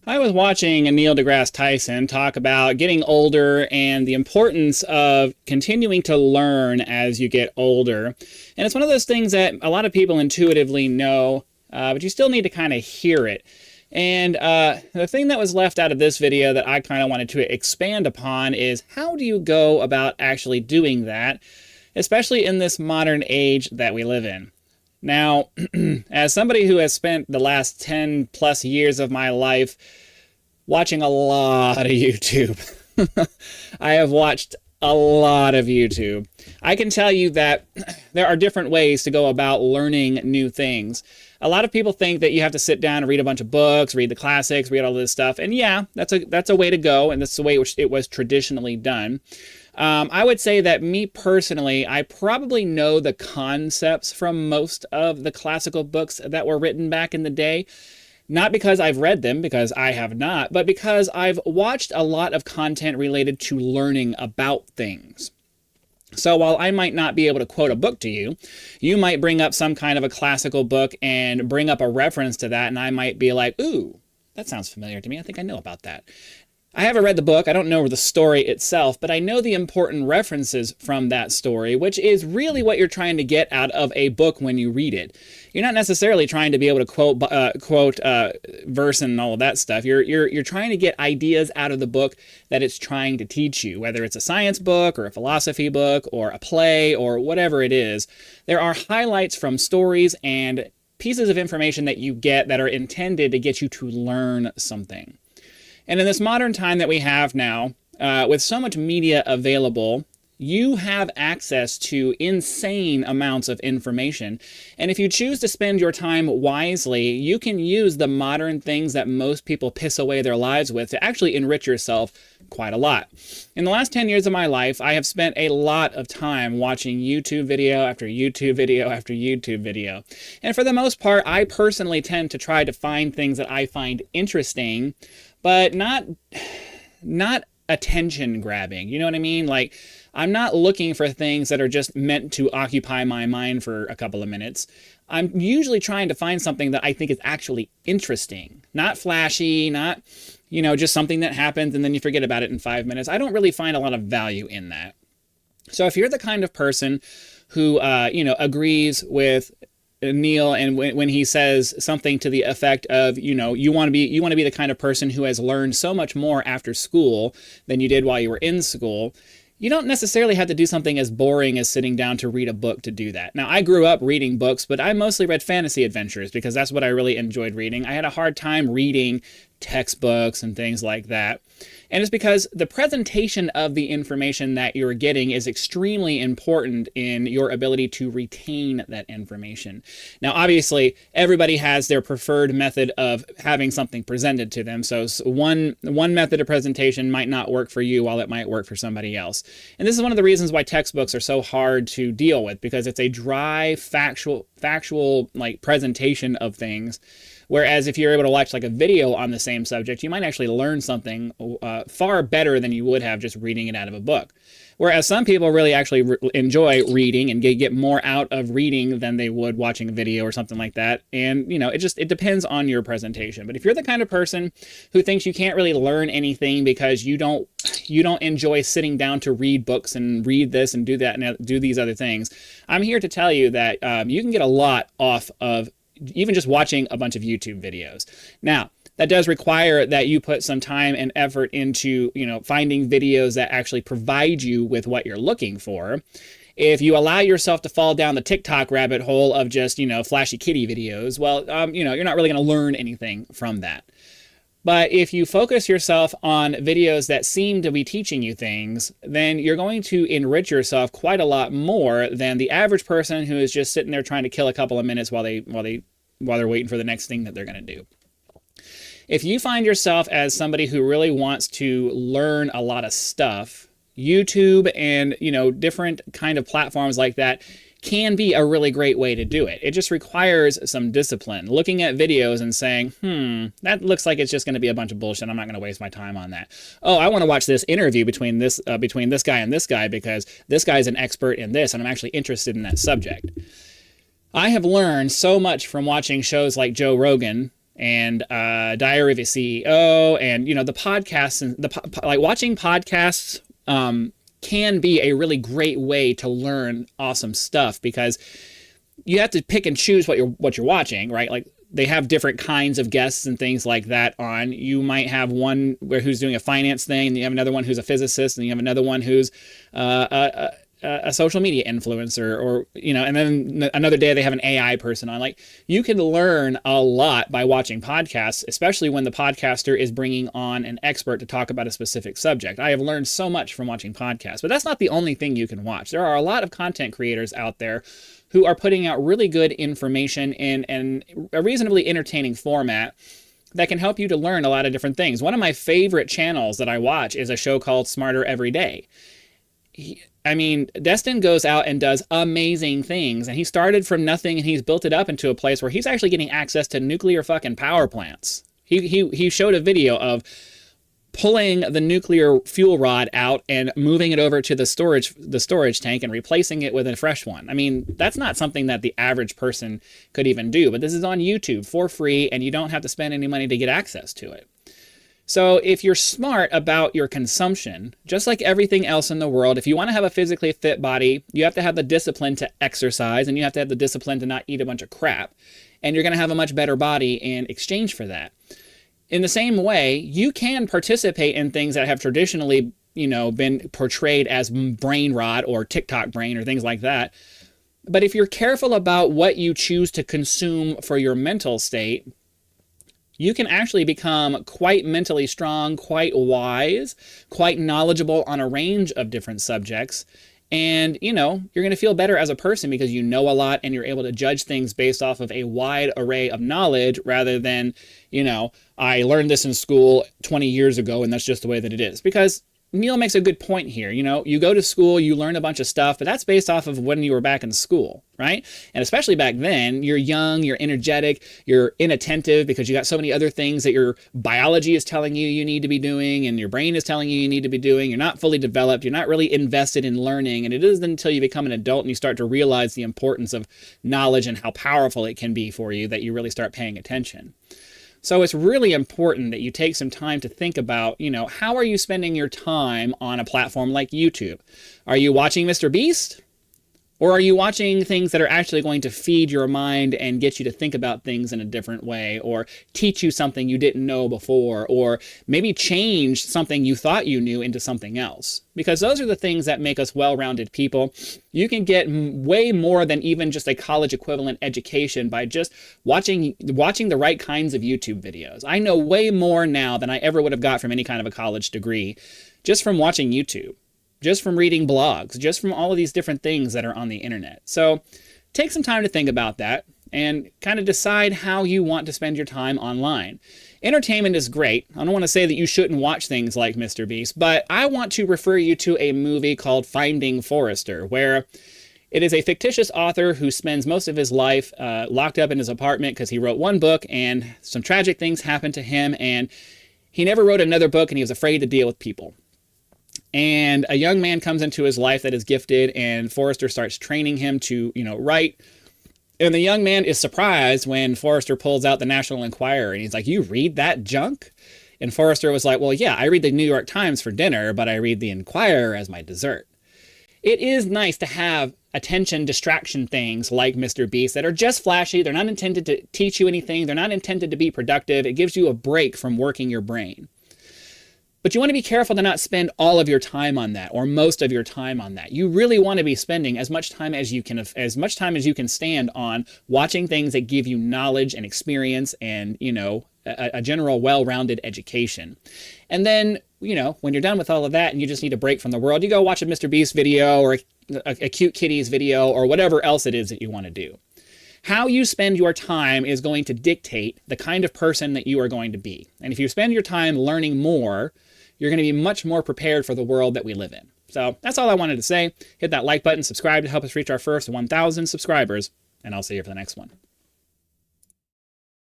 I was watching Neil deGrasse Tyson talk about getting older and the importance of continuing to learn as you get older. And it's one of those things that a lot of people intuitively know, but you still need to kind of hear it. And the thing that was left out of this video that I kind of wanted to expand upon is how do you go about actually doing that, especially in this modern age that we live in. Now, as somebody who has spent the last 10 plus years of my life watching a lot of YouTube, I have watched a lot of YouTube. I can tell you that there are different ways to go about learning new things. A lot of people think that you have to sit down and read a bunch of books, read the classics, read all this stuff. And yeah, that's a way to go, and that's the way it was traditionally done. I would say that me personally, I probably know the concepts from most of the classical books that were written back in the day. Not because I've read them, because I have not, but because I've watched a lot of content related to learning about things. So while I might not be able to quote a book to you, you might bring up some kind of a classical book and bring up a reference to that, and I might be like, ooh, that sounds familiar to me. I think I know about that. I haven't read the book, I don't know the story itself, but I know the important references from that story, which is really what you're trying to get out of a book when you read it. You're not necessarily trying to be able to quote verse and all of that stuff. You're trying to get ideas out of the book that it's trying to teach you, whether it's a science book or a philosophy book or a play or whatever it is. There are highlights from stories and pieces of information that you get that are intended to get you to learn something. And in this modern time that we have now, with so much media available, you have access to insane amounts of information. And if you choose to spend your time wisely, you can use the modern things that most people piss away their lives with to actually enrich yourself quite a lot. In the last 10 years of my life, I have spent a lot of time watching YouTube video after YouTube video after YouTube video. And for the most part, I personally tend to try to find things that I find interesting, but not attention grabbing. You know what I mean? Like, I'm not looking for things that are just meant to occupy my mind for a couple of minutes. I'm usually trying to find something that I think is actually interesting, not flashy, not, just something that happens and then you forget about it in 5 minutes. I don't really find a lot of value in that. So if you're the kind of person who, agrees with Neil, and when he says something to the effect of, you want to be the kind of person who has learned so much more after school than you did while you were in school, you don't necessarily have to do something as boring as sitting down to read a book to do that. Now, I grew up reading books, but I mostly read fantasy adventures because that's what I really enjoyed reading. I had a hard time reading textbooks and things like that. And it's because the presentation of the information that you're getting is extremely important in your ability to retain that information. Now, obviously, everybody has their preferred method of having something presented to them. So one method of presentation might not work for you while it might work for somebody else. And this is one of the reasons why textbooks are so hard to deal with, because it's a dry, factual like presentation of things. Whereas if you're able to watch like a video on the same subject, you might actually learn something far better than you would have just reading it out of a book. Whereas some people really actually enjoy reading and get more out of reading than they would watching a video or something like that. And, it depends on your presentation. But if you're the kind of person who thinks you can't really learn anything because you don't enjoy sitting down to read books and read this and do that and do these other things, I'm here to tell you that you can get a lot off of even just watching a bunch of YouTube videos. Now, that does require that you put some time and effort into, finding videos that actually provide you with what you're looking for. If you allow yourself to fall down the TikTok rabbit hole of just, flashy kitty videos, well, you're not really going to learn anything from that. But if you focus yourself on videos that seem to be teaching you things, then you're going to enrich yourself quite a lot more than the average person who is just sitting there trying to kill a couple of minutes while they're waiting for the next thing that they're going to do. If you find yourself as somebody who really wants to learn a lot of stuff, YouTube and, different kind of platforms like that can be a really great way to do it. It just requires some discipline. Looking at videos and saying, that looks like it's just going to be a bunch of bullshit. I'm not going to waste my time on that. Oh, I want to watch this interview between this guy and this guy because this guy's an expert in this and I'm actually interested in that subject. I have learned so much from watching shows like Joe Rogan and Diary of a CEO, and the podcasts, and like watching podcasts can be a really great way to learn awesome stuff, because you have to pick and choose what you're watching, right? Like, they have different kinds of guests and things like that on. You might have one who's doing a finance thing, and you have another one who's a physicist, and you have another one who's a social media influencer, or and then another day they have an AI person on. Like, you can learn a lot by watching podcasts, especially when the podcaster is bringing on an expert to talk about a specific subject. I have learned so much from watching podcasts, but that's not the only thing you can watch. There are a lot of content creators out there who are putting out really good information in a reasonably entertaining format that can help you to learn a lot of different things. One of my favorite channels that I watch is a show called Smarter Every Day. Destin goes out and does amazing things, and he started from nothing, and he's built it up into a place where he's actually getting access to nuclear fucking power plants. He showed a video of pulling the nuclear fuel rod out and moving it over to the storage tank and replacing it with a fresh one. I mean, that's not something that the average person could even do, but this is on YouTube for free, and you don't have to spend any money to get access to it. So if you're smart about your consumption, just like everything else in the world, if you want to have a physically fit body, you have to have the discipline to exercise, and you have to have the discipline to not eat a bunch of crap, and you're going to have a much better body in exchange for that. In the same way, you can participate in things that have traditionally, been portrayed as brain rot or TikTok brain or things like that. But if you're careful about what you choose to consume for your mental state, you can actually become quite mentally strong, quite wise, quite knowledgeable on a range of different subjects. And, you're going to feel better as a person because you know a lot, and you're able to judge things based off of a wide array of knowledge rather than, I learned this in school 20 years ago and that's just the way that it is. Because Neil makes a good point here. You go to school, you learn a bunch of stuff, but that's based off of when you were back in school, right? And especially back then, you're young, you're energetic, you're inattentive because you got so many other things that your biology is telling you need to be doing, and your brain is telling you need to be doing. You're not fully developed. You're not really invested in learning. And it isn't until you become an adult and you start to realize the importance of knowledge and how powerful it can be for you that you really start paying attention. So it's really important that you take some time to think about, how are you spending your time on a platform like YouTube? Are you watching Mr. Beast? Or are you watching things that are actually going to feed your mind and get you to think about things in a different way, or teach you something you didn't know before, or maybe change something you thought you knew into something else? Because those are the things that make us well-rounded people. You can get way more than even just a college equivalent education by just watching the right kinds of YouTube videos. I know way more now than I ever would have got from any kind of a college degree just from watching YouTube, just from reading blogs, just from all of these different things that are on the internet. So take some time to think about that and kind of decide how you want to spend your time online. Entertainment is great. I don't want to say that you shouldn't watch things like Mr. Beast, but I want to refer you to a movie called Finding Forrester, where it is a fictitious author who spends most of his life locked up in his apartment because he wrote one book and some tragic things happened to him, and he never wrote another book, and he was afraid to deal with people. And a young man comes into his life that is gifted, and Forrester starts training him to, write. And the young man is surprised when Forrester pulls out the National Enquirer, and he's like, "You read that junk?" And Forrester was like, "Well, yeah, I read the New York Times for dinner, but I read the Enquirer as my dessert." It is nice to have attention distraction things like Mr. Beast that are just flashy. They're not intended to teach you anything. They're not intended to be productive. It gives you a break from working your brain. But you want to be careful to not spend all of your time on that, or most of your time on that. You really want to be spending as much time as you can stand on watching things that give you knowledge and experience and, a general well-rounded education. And then, when you're done with all of that and you just need a break from the world, you go watch a Mr. Beast video or a Cute Kitties video or whatever else it is that you want to do. How you spend your time is going to dictate the kind of person that you are going to be. And if you spend your time learning more, you're going to be much more prepared for the world that we live in. So that's all I wanted to say. Hit that like button, subscribe to help us reach our first 1,000 subscribers, and I'll see you for the next one.